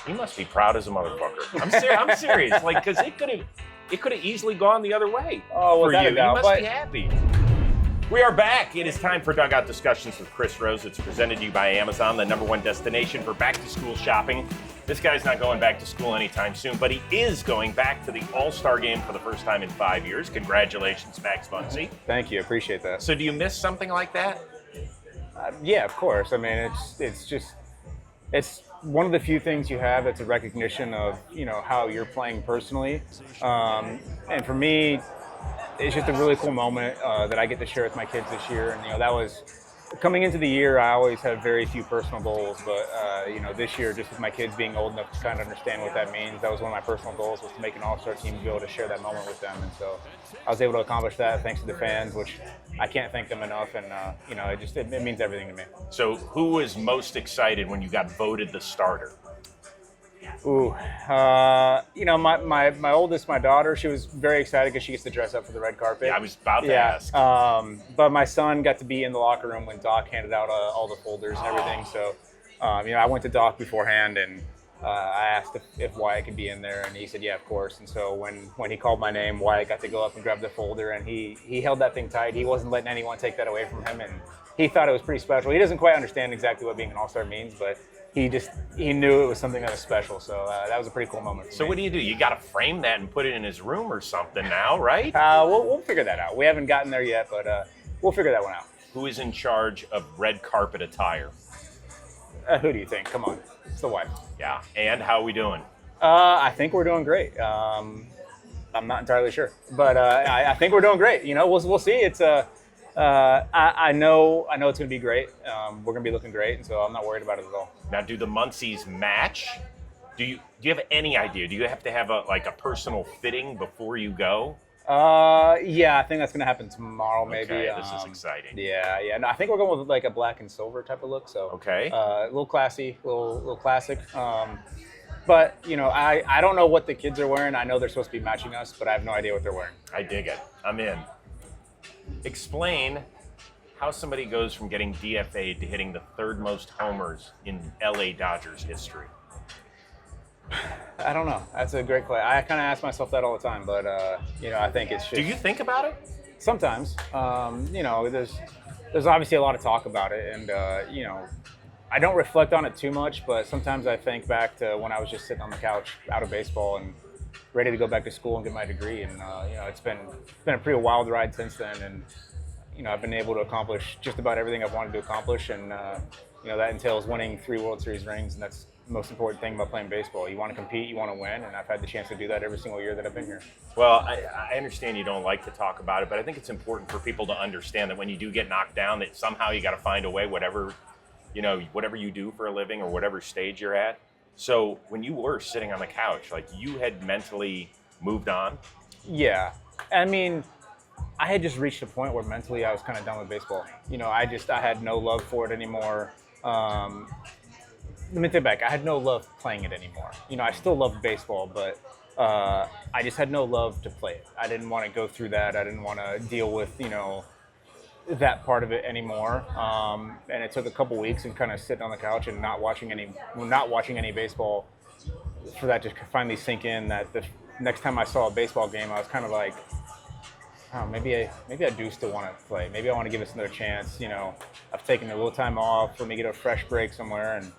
He must be proud as a motherfucker. I'm serious. Like, because it could have easily gone the other way for you. You must be happy. We are back. It is time for Dugout Discussions with Chris Rose. It's presented to you by Amazon, the #1 destination for back-to-school shopping. This guy's not going back to school anytime soon, but he is going back to the All-Star game for the first time in 5 years. Congratulations, Max Muncy. Thank you. Appreciate that. So do you miss something like that? Yeah, of course. I mean, it's one of the few things you have that's a recognition of, how you're playing personally. And for me, it's just a really cool moment that I get to share with my kids this year. And, that was coming into the year, I always had very few personal goals. But, this year, just with my kids being old enough to kind of understand what that means, that was one of my personal goals, was to make an all-star team and be able to share that moment with them. And so I was able to accomplish that thanks to the fans, which I can't thank them enough. And, it means everything to me. So who was most excited when you got voted the starter? Ooh, my oldest, my daughter, she was very excited because she gets to dress up for the red carpet. Yeah, I was about to ask. But my son got to be in the locker room when Doc handed out all the folders and everything. So, I went to Doc beforehand and I asked if Wyatt could be in there, and he said, yeah, of course. And so when he called my name, Wyatt got to go up and grab the folder, and he held that thing tight. He wasn't letting anyone take that away from him, and he thought it was pretty special. He doesn't quite understand exactly what being an all-star means, but he knew it was something that was special. So that was a pretty cool moment for So me. what do? You got to frame that and put it in his room or something now, right? We'll figure that out. We haven't gotten there yet, but we'll figure that one out. Who is in charge of red carpet attire? Who do you think? Come on. It's the wife. Yeah. And how are we doing? I think we're doing great. I'm not entirely sure, but I think we're doing great. We'll see. It's I know it's going to be great. We're going to be looking great, and so I'm not worried about it at all. Now, do the Muncies match? Do you have any idea? Do you have to have a personal fitting before you go? Yeah, I think that's going to happen tomorrow, maybe. Okay, this is exciting. Yeah. No, I think we're going with like a black and silver type of look. So okay, a little classy, a little classic. But I don't know what the kids are wearing. I know they're supposed to be matching us, but I have no idea what they're wearing. I dig it. I'm in. Explain how somebody goes from getting DFA'd to hitting the third most homers in LA Dodgers history. I don't know. That's a great question. I kind of ask myself that all the time, but I think it's just. Do you think about it? Sometimes. There's obviously a lot of talk about it, and I don't reflect on it too much, but sometimes I think back to when I was just sitting on the couch out of baseball and ready to go back to school and get my degree, and it's been a pretty wild ride since then, and I've been able to accomplish just about everything I've wanted to accomplish, and that entails winning 3 World Series rings, and that's the most important thing about playing baseball. You want to compete, you want to win, and I've had the chance to do that every single year that I've been here. Well, I understand you don't like to talk about it, but I think it's important for people to understand that when you do get knocked down, that somehow you got to find a way, whatever you do for a living or whatever stage you're at. So when you were sitting on the couch, like, you had mentally moved on? Yeah. I mean, I had just reached a point where mentally I was kind of done with baseball. I had no love for it anymore. Let me take it back. I had no love playing it anymore. I still loved baseball, but I just had no love to play it. I didn't want to go through that. I didn't want to deal with, that part of it anymore. And it took a couple weeks and kind of sitting on the couch and not watching any baseball for that to finally sink in, that the next time I saw a baseball game, I was kind of like, oh, maybe I do still want to play. Maybe I want to give this another chance. I've taken a little time off. Let me get a fresh break somewhere. And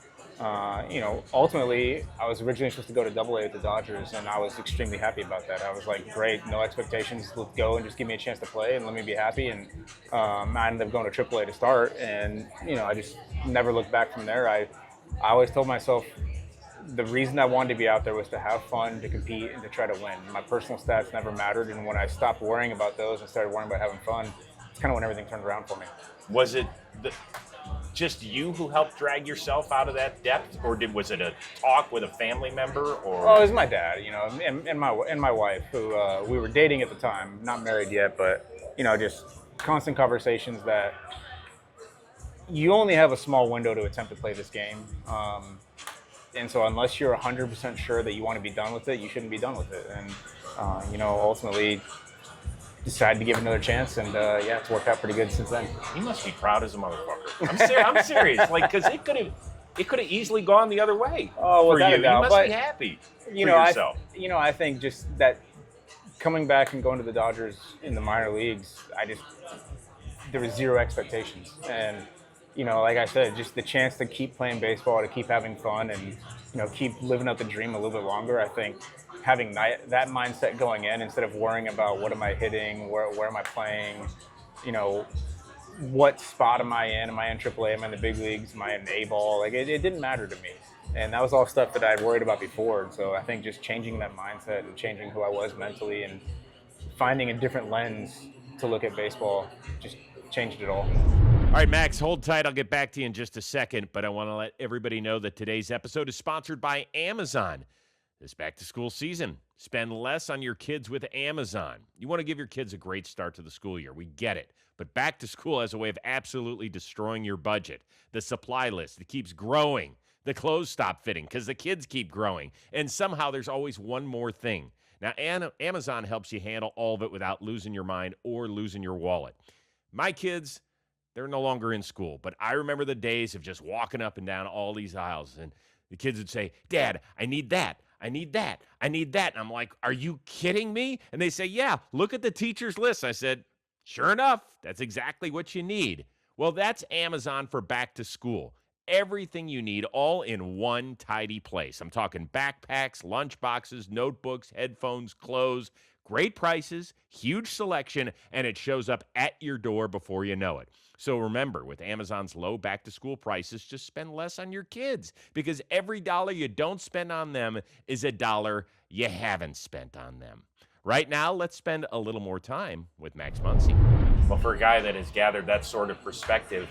ultimately, I was originally supposed to go to AA with the Dodgers, and I was extremely happy about that. I was like, great, no expectations. Let's go and just give me a chance to play and let me be happy. And I ended up going to AAA to start, and I just never looked back from there. I always told myself the reason I wanted to be out there was to have fun, to compete, and to try to win. My personal stats never mattered, and when I stopped worrying about those and started worrying about having fun, it's kind of when everything turned around for me. Was it just you who helped drag yourself out of that depth, or was it a talk with a family member? Or it was my dad, and my wife, who we were dating at the time, not married yet, but just constant conversations that you only have a small window to attempt to play this game. And so unless you're 100% sure that you want to be done with it, you shouldn't be done with it. And, ultimately decided to give it another chance. And, it's worked out pretty good since then. He must be proud as a motherfucker. I'm serious. Like, because it could have easily gone the other way for you. You must be happy for yourself. I think just that coming back and going to the Dodgers in the minor leagues, there was zero expectations. And, like I said, just the chance to keep playing baseball, to keep having fun and, keep living out the dream a little bit longer. I think having that mindset going in instead of worrying about what am I hitting, where am I playing, what spot am I in? Am I in AAA? Am I in the big leagues? Am I in A-ball? Like, it didn't matter to me. And that was all stuff that I had worried about before. And so I think just changing that mindset and changing who I was mentally and finding a different lens to look at baseball just changed it all. All right, Max, hold tight. I'll get back to you in just a second, but I want to let everybody know that today's episode is sponsored by Amazon. This back-to-school season, spend less on your kids with Amazon. You want to give your kids a great start to the school year. We get it. But back to school has a way of absolutely destroying your budget. The supply list, it keeps growing. The clothes stop fitting because the kids keep growing. And somehow there's always one more thing. Now, Amazon helps you handle all of it without losing your mind or losing your wallet. My kids, they're no longer in school, but I remember the days of just walking up and down all these aisles, and the kids would say, "Dad, I need that. I need that. I need that." And I'm like, "Are you kidding me?" And they say, "Yeah, look at the teacher's list." I said, "Sure enough, that's exactly what you need." Well, that's Amazon for back to school. Everything you need all in one tidy place. I'm talking backpacks, lunch boxes, notebooks, headphones, clothes, great prices, huge selection, and it shows up at your door before you know it. So remember, with Amazon's low back-to-school prices, just spend less on your kids because every dollar you don't spend on them is a dollar you haven't spent on them. Right now, let's spend a little more time with Max Muncy. Well, for a guy that has gathered that sort of perspective,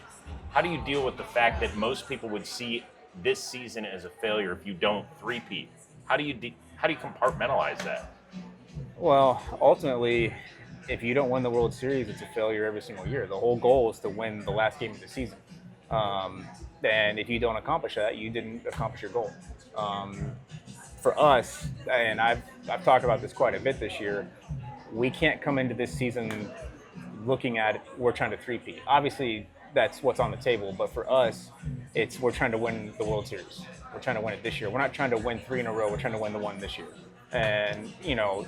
how do you deal with the fact that most people would see this season as a failure if you don't three-peat? How do you compartmentalize that? Well, ultimately, if you don't win the World Series, it's a failure every single year. The whole goal is to win the last game of the season. And if you don't accomplish that, you didn't accomplish your goal. For us, and I've talked about this quite a bit this year, we can't come into this season looking at it, we're trying to three-peat. Obviously, that's what's on the table, but for us, we're trying to win the World Series. We're trying to win it this year. We're not trying to win 3 in a row. We're trying to win the one this year. And,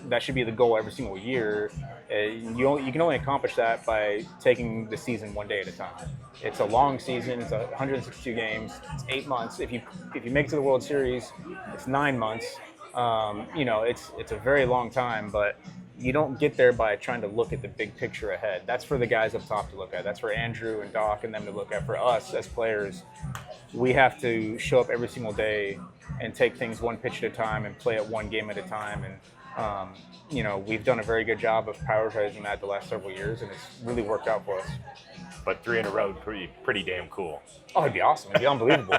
that should be the goal every single year. You can only accomplish that by taking the season one day at a time. It's a long season. It's 162 games. It's 8 months. If you make it to the World Series, it's 9 months. It's a very long time, but you don't get there by trying to look at the big picture ahead. That's for the guys up top to look at. That's for Andrew and Doc and them to look at. For us as players, we have to show up every single day and take things one pitch at a time and play it one game at a time. And, we've done a very good job of prioritizing that the last several years, and it's really worked out for us. But 3 in a row, pretty damn cool. Oh, it'd be awesome. It'd be unbelievable.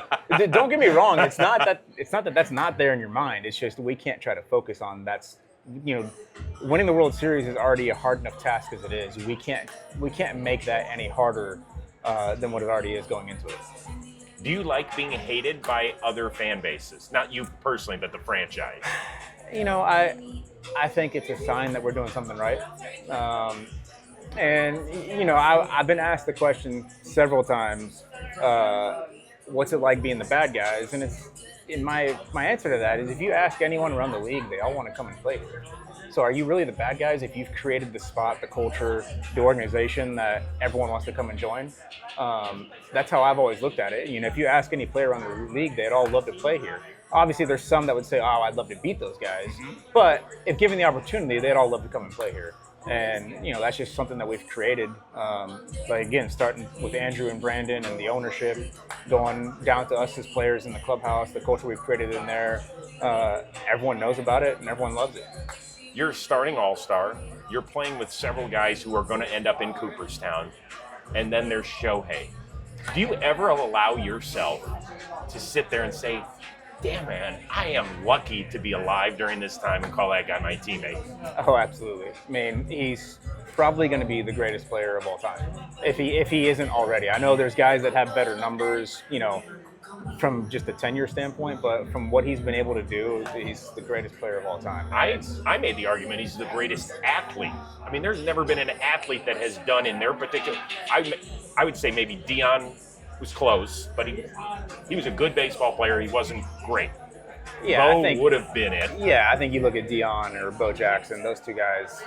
Don't get me wrong. It's not that that's not there in your mind. It's just we can't try to focus on that's. Winning the World Series is already a hard enough task as it is. We can't make that any harder than what it already is going into it. Do you like being hated by other fan bases? Not you personally, but the franchise. I think it's a sign that we're doing something right. I've been asked the question several times, what's it like being the bad guys? And my answer to that is if you ask anyone around the league, they all want to come and play here. So are you really the bad guys if you've created the spot, the culture, the organization that everyone wants to come and join? That's how I've always looked at it. If you ask any player around the league, they'd all love to play here. Obviously, there's some that would say, "Oh, I'd love to beat those guys." But if given the opportunity, they'd all love to come and play here. And, that's just something that we've created. Again, starting with Andrew and Brandon and the ownership, going down to us as players in the clubhouse, the culture we've created in there. Everyone knows about it and everyone loves it. You're a starting all-star. You're playing with several guys who are going to end up in Cooperstown. And then there's Shohei. Do you ever allow yourself to sit there and say, "Damn, man, I am lucky to be alive during this time," and call that guy my teammate? Oh, absolutely. I mean, he's probably going to be the greatest player of all time, if he isn't already. I know there's guys that have better numbers, from just a tenure standpoint, but from what he's been able to do, he's the greatest player of all time. I made the argument he's the greatest athlete. I mean, there's never been an athlete that has done in their particular. I would say maybe Dion was close, but he was a good baseball player. He wasn't great. Yeah, Bo would have been it. Yeah, I think you look at Dion or Bo Jackson, those two guys,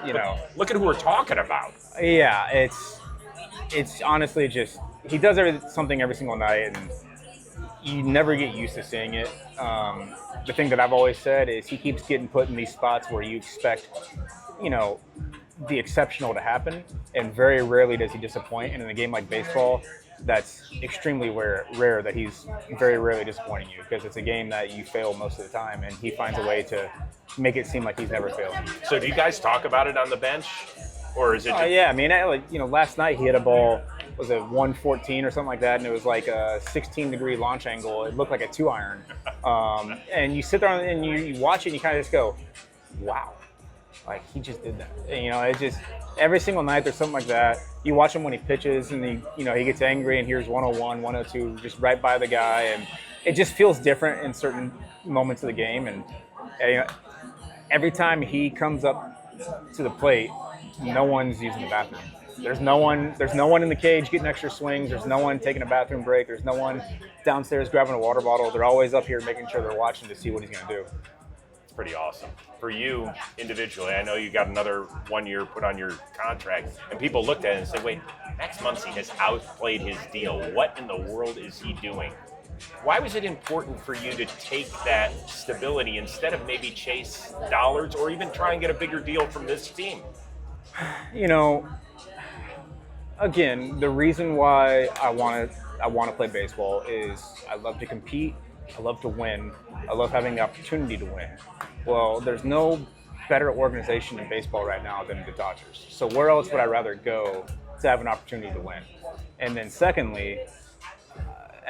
Look at who we're talking about. Yeah, it's honestly just, he does something every single night, and you never get used to seeing it. The thing that I've always said is he keeps getting put in these spots where you expect, the exceptional to happen, and very rarely does he disappoint. And in a game like baseball, that's extremely rare that he's very rarely disappointing you, because it's a game that you fail most of the time, and he finds a way to make it seem like he's never failed. So do you guys talk about it on the bench, or is it just... Yeah, I mean, last night he hit a ball, was it 114 or something like that, and it was like a 16-degree launch angle. It looked like a 2-iron. And you sit there and you watch it and you kind of just go, wow. Like, he just did that. And, it's just every single night there's something like that. You watch him when he pitches, and he gets angry and hears 101, 102 just right by the guy, and it just feels different in certain moments of the game. And every time he comes up to the plate, no one's using the bathroom. There's no one in the cage getting extra swings. There's no one taking a bathroom break. There's no one downstairs grabbing a water bottle. They're always up here making sure they're watching to see what he's going to do. Pretty awesome. For you individually, I know you got another 1 year put on your contract, and people looked at it and said, wait, Max Muncy has outplayed his deal. What in the world is he doing? Why was it important for you to take that stability instead of maybe chase dollars or even try and get a bigger deal from this team? Again, the reason why I want to play baseball is I love to compete. I love to win. I love having the opportunity to win. Well, there's no better organization in baseball right now than the Dodgers. So where else would I rather go to have an opportunity to win? And then secondly,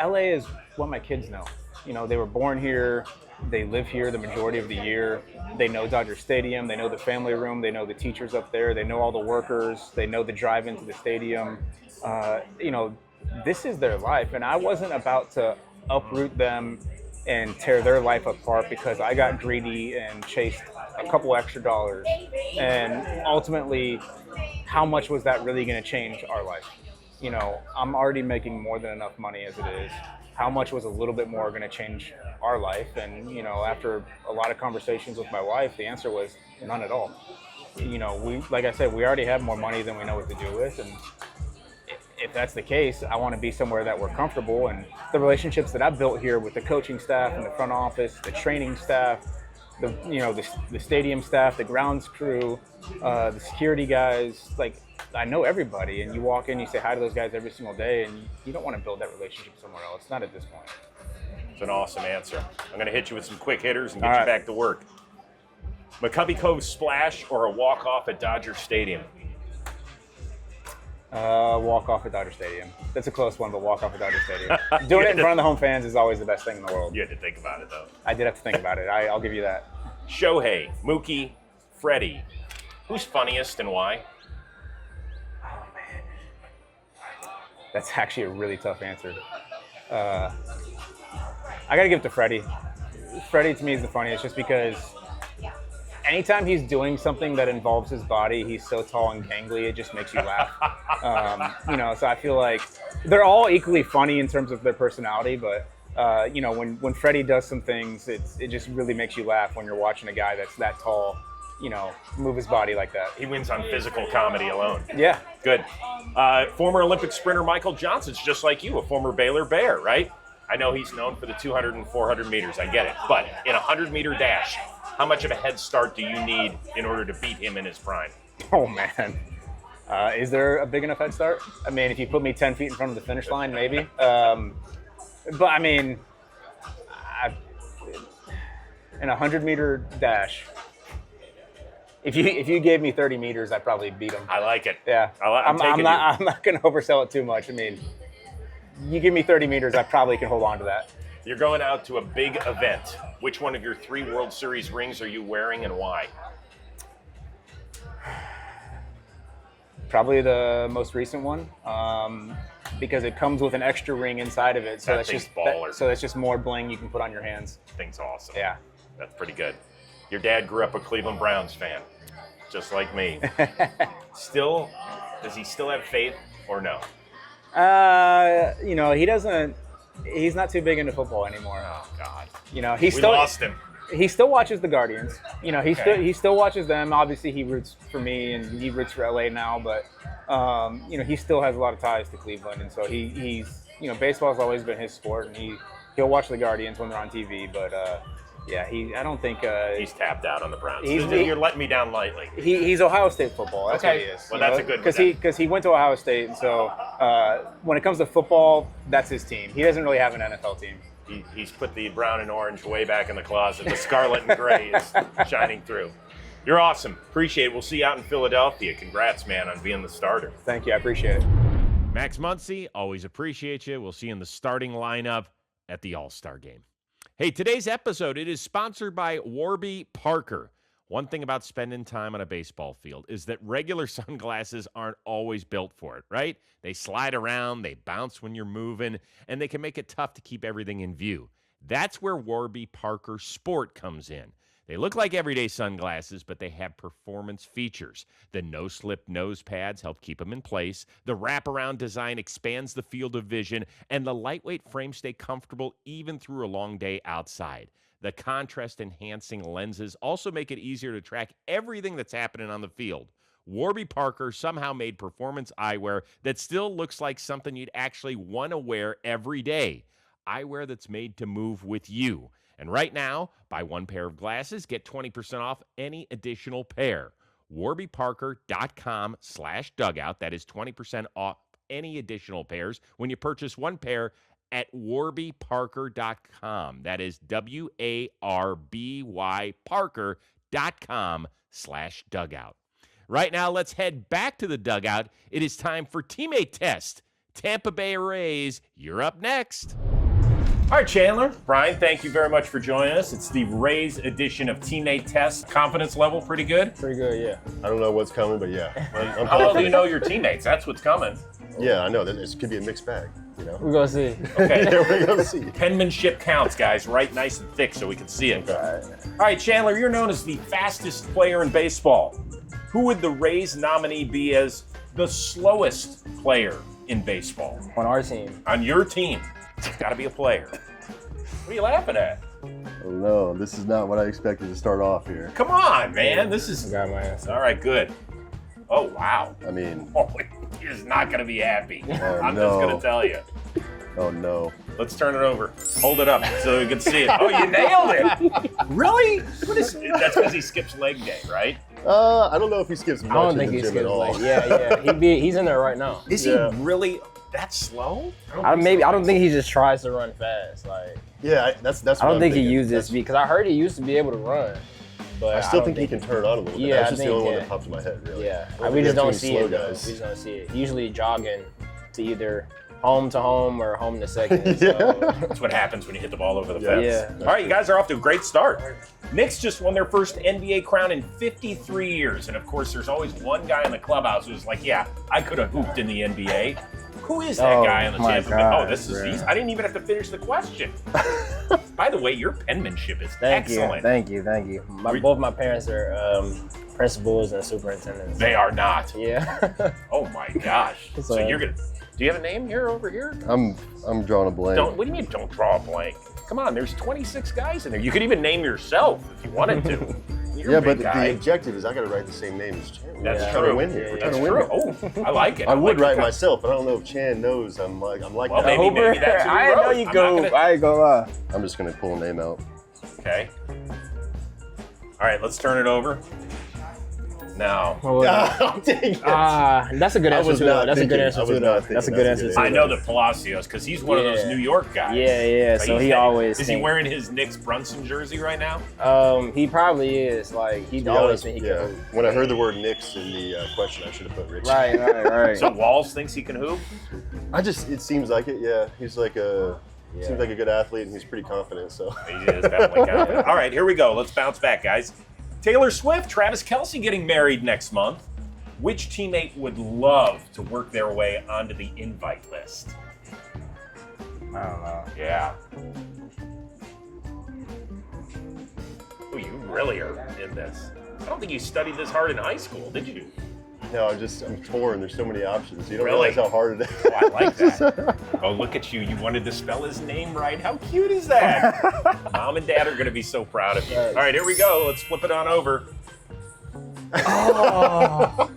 LA is what my kids know. They were born here. They live here the majority of the year. They know Dodger Stadium. They know the family room. They know the teachers up there. They know all the workers. They know the drive into the stadium. This is their life. And I wasn't about to uproot them and tear their life apart because I got greedy and chased a couple extra dollars. And ultimately, how much was that really going to change our life? I'm already making more than enough money as it is. How much was a little bit more going to change our life? And, after a lot of conversations with my wife, the answer was none at all. Like I said, we already have more money than we know what to do with. And if that's the case, I want to be somewhere that we're comfortable. And the relationships that I've built here with the coaching staff and the front office, the training staff, the stadium staff, the grounds crew, the security guys, like, I know everybody, and you walk in, you say hi to those guys every single day, and you don't want to build that relationship somewhere else. Not at this point. It's an awesome answer. I'm going to hit you with some quick hitters and get you back to work. McCovey Cove splash or a walk-off at Dodger Stadium? Walk-off at Dodger Stadium. That's a close one, but walk-off at Dodger Stadium. Doing it in front of the home fans is always the best thing in the world. You had to think about it, though. I did have to think about it. I'll give you that. Shohei, Mookie, Freddie. Who's funniest and why? That's actually a really tough answer. I got to give it to Freddie. Freddie, to me, is the funniest just because anytime he's doing something that involves his body, he's so tall and gangly, it just makes you laugh. So I feel like they're all equally funny in terms of their personality, but, when Freddie does some things, it just really makes you laugh when you're watching a guy that's that tall, move his body like that. He wins on physical comedy alone. Yeah. Good. Former Olympic sprinter Michael Johnson's just like you, a former Baylor Bear, right? I know he's known for the 200 and 400 meters. I get it. But in a 100-meter dash, how much of a head start do you need in order to beat him in his prime? Oh, man. Is there a big enough head start? I mean, if you put me 10 feet in front of the finish line, maybe. But, I mean, in a 100-meter dash, if you gave me 30 meters, I'd probably beat him. I like it. Yeah. I'm not going to oversell it too much. I mean, you give me 30 meters, I probably can hold on to that. You're going out to a big event. Which one of your 3 World Series rings are you wearing and why? Probably the most recent one, because it comes with an extra ring inside of it. So that's just more bling you can put on your hands. Thing's awesome. Yeah. That's pretty good. Your dad grew up a Cleveland Browns fan, just like me. Does he still have faith or no? He doesn't. He's not too big into football anymore. Oh God. We lost him. He still watches the Guardians. He still watches them. Obviously, he roots for me and he roots for LA now. But he still has a lot of ties to Cleveland, and so he's baseball's always been his sport, and he'll watch the Guardians when they're on TV. But I don't think he's tapped out on the Browns. You're letting me down lightly. He's Ohio State football. That's what he is. Well, that's a good because he went to Ohio State, and so when it comes to football, that's his team. He doesn't really have an NFL team. He's put the brown and orange way back in the closet. The scarlet and gray is shining through. You're awesome. Appreciate it. We'll see you out in Philadelphia. Congrats, man, on being the starter. Thank you. I appreciate it. Max Muncy, always appreciate you. We'll see you in the starting lineup at the All-Star game. Hey, today's episode, it is sponsored by Warby Parker. One thing about spending time on a baseball field is that regular sunglasses aren't always built for it, right? They slide around, they bounce when you're moving, and they can make it tough to keep everything in view. That's where Warby Parker Sport comes in. They look like everyday sunglasses, but they have performance features. The no-slip nose pads help keep them in place. The wraparound design expands the field of vision, and the lightweight frames stay comfortable even through a long day outside. The contrast-enhancing lenses also make it easier to track everything that's happening on the field. Warby Parker somehow made performance eyewear that still looks like something you'd actually want to wear every day. Eyewear that's made to move with you. And right now, buy one pair of glasses, get 20% off any additional pair. warbyparker.com/dugout. That is 20% off any additional pairs when you purchase one pair at warbyparker.com. That is WARBY Parker.com/dugout. Right now, let's head back to the dugout. It is time for Teammate Test. Tampa Bay Rays, you're up next. All right, Chandler. Bryan, thank you very much for joining us. It's the Rays edition of Teammate Test. Confidence level pretty good? Pretty good, yeah. I don't know what's coming, but yeah. How well do you know your teammates? That's what's coming. Yeah, I know. This could be a mixed bag, We're going to see. Okay. Yeah, we're going to see. Penmanship counts, guys. Write nice and thick so we can see it. All right, Chandler, you're known as the fastest player in baseball. Who would the Rays nominee be as the slowest player in baseball? On our team. On your team. It's got to be a player. What are you laughing at? Oh, no. This is not what I expected to start off here. Come on, man. This is... I got my answer. All right, good. Oh, wow. I mean... Oh, he is not going to be happy. Oh, I'm no. just going to tell you. Oh, no. Let's turn it over. Hold it up so we can see it. Oh, you nailed it. Really? That's because he skips leg day, right? I don't know if he skips much I don't in think the he gym skips at all. like, yeah. He's in there right now. Is he really that slow? I don't think he just tries to run fast. Like, Yeah, that's what I don't I'm think he thinking. uses because I heard he used to be able to run. But I still think he can turn it on a little bit. Yeah, That's I just the think only he one can. that pops in my head, really. Yeah, I we just have don't too see many it. slow Though. guys. We just don't see it. Usually jogging to either home to home or home to second. So. That's what happens when you hit the ball over the fence. Yeah. All right, you guys are off to a great start. Knicks just won their first NBA crown in 53 years. And, of course, there's always one guy in the clubhouse who's like, yeah, I could have hooped in the NBA. Who is that guy on the Tampa Bay? Oh, this is easy. I didn't even have to finish the question. By the way, your penmanship is excellent. Thank you. Both my parents are principals and superintendents. They are not. Yeah. Oh, my gosh. So you're going to... Do you have a name here over here? I'm drawing a blank. What do you mean don't draw a blank? Come on, there's 26 guys in there. You could even name yourself if you wanted to. You're Yeah, a big but guy. the objective is I got to write the same name as Chan. That's We're true. trying to win here. We're trying That's to win true. here. Oh, I like it. I would like write myself, but I don't know if Chan knows I'm like Well, that. maybe that's who I wrote. know you I'm go. not gonna- I ain't gonna lie. I'm just going to pull a name out. Okay. All right, let's turn it over. Now, Oh, dang it. That's a good I answer was too. not That's a good thinking- answer I was too. not though. thinking That's a that's good a answer good too. I know the Palacios because he's one of those Yeah. New York guys. Yeah. So he always. Is he think- wearing his Knicks Brunson jersey right now? He probably is. Like he To be always honest, think he yeah. can. When I heard the word Knicks in the question, I should have put Rich. Right. So Walls thinks he can hoop? It seems like it, yeah. He's like seems like a good athlete, and he's pretty confident, so. He is definitely confident. All right, here we go. Let's bounce back, guys. Taylor Swift, Travis Kelce getting married next month. Which teammate would love to work their way onto the invite list? I don't know. Yeah. Oh, you really are in this. I don't think you studied this hard in high school, did you? No, I'm torn. There's so many options. You don't Really? realize how hard it is. Oh, I like that. Oh, look at you. You wanted to spell his name right. How cute is that? Mom and Dad are going to be so proud of you. All right, here we go. Let's flip it on over. Oh.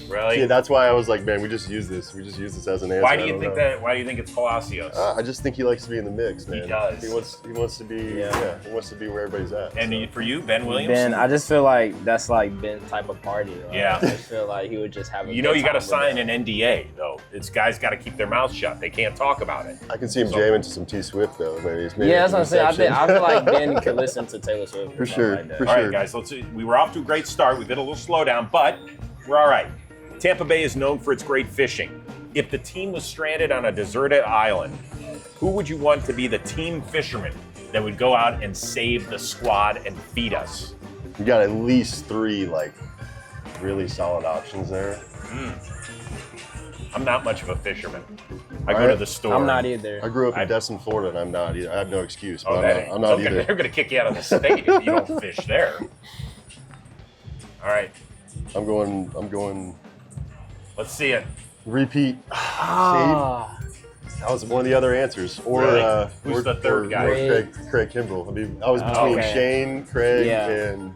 Really? Yeah, that's why I was like, man, we just use this. We just use this as an answer. Why do you think that? Why do you think it's Palacios? I just think he likes to be in the mix, man. He does. He wants to be. Yeah. He wants to be where everybody's at. And for you, Ben Williamson? Ben, I just feel like that's like Ben's type of party. Like, Yeah. I just feel like he would just have a You know, good you got to time with sign it. an NDA though. It's guys got to keep their mouths shut. They can't talk about it. I can see him jamming to some T Swift though. Maybe Yeah, that's what I'm saying. I feel like Ben could listen to Taylor Swift. For sure. Like that. For All sure. right, guys. We were off to a great start. We've hit a little slowdown, but we're all right. Tampa Bay is known for its great fishing. If the team was stranded on a deserted island, who would you want to be the team fisherman that would go out and save the squad and feed us? You got at least 3 like really solid options there. I'm not much of a fisherman. I go to the store. I'm not either. I grew up in Destin, Florida, and I'm not either. I have no excuse. But Oh, I'm not okay. either. They're going to kick you out of the state if you don't fish there. All right, I'm going. let's see it. Repeat. Ah. That was one of the other answers. Or Really? Who's the third guy? Or Craig Kimbrell. I mean, I was between Okay. Shane, Craig, Yeah. and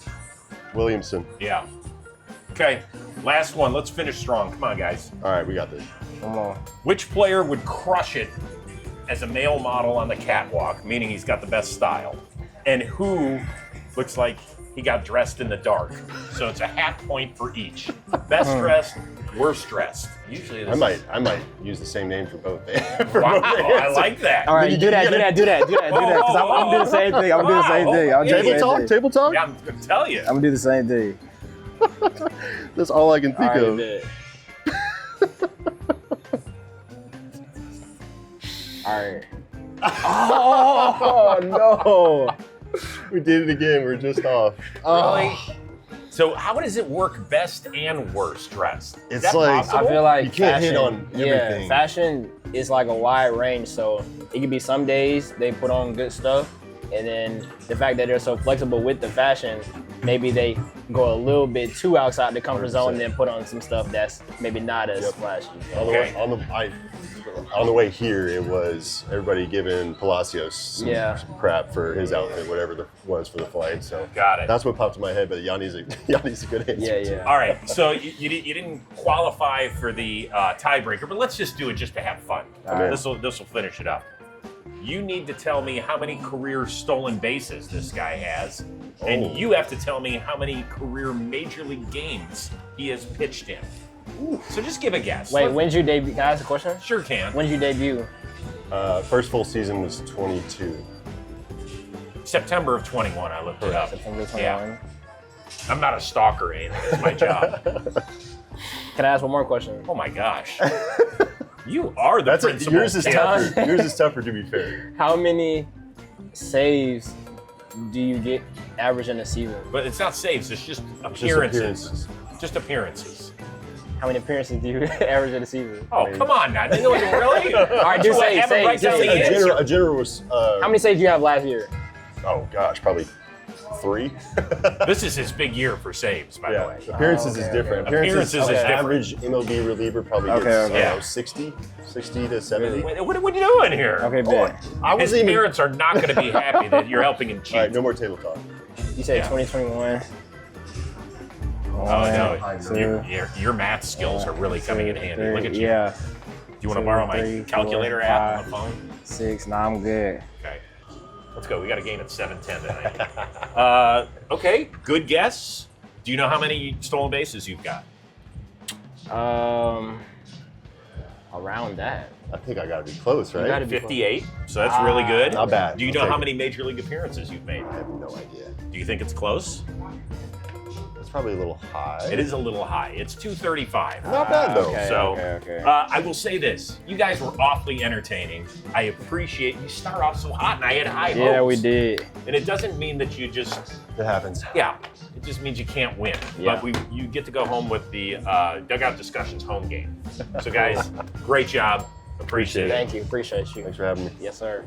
Williamson. Yeah. Okay, last one. Let's finish strong. Come on, guys. All right, we got this. Come on. Which player would crush it as a male model on the catwalk, meaning he's got the best style? And who looks like he got dressed in the dark? So it's a half point for each. Best dressed, worst dressed. Usually I might use the same name for both. Wow, I like that. All right, do that. Because I'm doing the same thing. I'm doing the same thing. I'm doing the Table same talk. thing. Table talk. Yeah, I'm gonna tell you. I'm gonna do the same thing. That's all I can think All of. right, All right. Oh no! We did it again. We're just off. Really? So how does it work best and worst dressed? Is It's that like- possible? I feel like You can't hit fashion- on everything. Yeah, fashion is like a wide range. So it could be some days they put on good stuff, and then the fact that they're so flexible with the fashion, maybe they go a little bit too outside the comfort zone and then put on some stuff that's maybe not as flashy. Okay. On the way here, it was everybody giving Palacios some crap for his outfit, whatever it was for the flight. So Got it. that's what popped in my head. But Yanni's a good answer. Yeah. All right, so you didn't qualify for the tiebreaker, but let's just do it just to have fun. right. This will finish it up. You need to tell me how many career stolen bases this guy has, and you have to tell me how many career major league games he has pitched in. So just give a guess. Wait, when'd you debut? Can I ask a question? Sure can. When did you debut? First full season was 22. September of 21, I looked it up. September 21. Yeah. I'm not a stalker or anything. It's my job. Can I ask one more question? Oh my gosh. You are the That's it. principal. Yours is kid. tougher. Yours is tougher, to be fair. How many saves do you get average in a season? But it's not saves, it's just Just appearances. Just appearances. How many appearances do you average in a season? Oh, come on now. They know it really? All right, do say- Have him write down the answer. A generous. How many saves do you have last year? Oh gosh, probably 3. This is his big year for saves, by the way. Appearances is different. Appearances is different. Average MLB reliever probably gets Okay. Yeah. 60 to 70. Wait, what are you doing here? Okay, Ben. I His wasn't even. parents are not going to be happy that you're helping him cheat. All right, no more table talk. You said Yeah. 2021. Oh, no. Your math skills are really coming in handy. Look at you. Yeah. Do you want to borrow my calculator app on the phone? 6. Nah, I'm good. Okay. Let's go. We got a game at 7:10 tonight. Okay, good guess. Do you know how many stolen bases you've got? Around that. I think I gotta be close, right? gotta be 58. So that's really good. Not bad. Do you I'll know take how it. many major league appearances you've made? I have no idea. Do you think it's close? It's probably a little high. It is a little high. It's 235. Not bad though. Okay. So, okay. I will say this: you guys were awfully entertaining. I appreciate you start off so hot, and I had high hopes. Yeah, we did. And it doesn't mean that you just, It happens. it just means you can't win. Yeah. But you get to go home with the Dugout Discussions home game. So, guys, great job. Appreciate it. Thank you. Appreciate you. Thanks for having me. Yes, sir.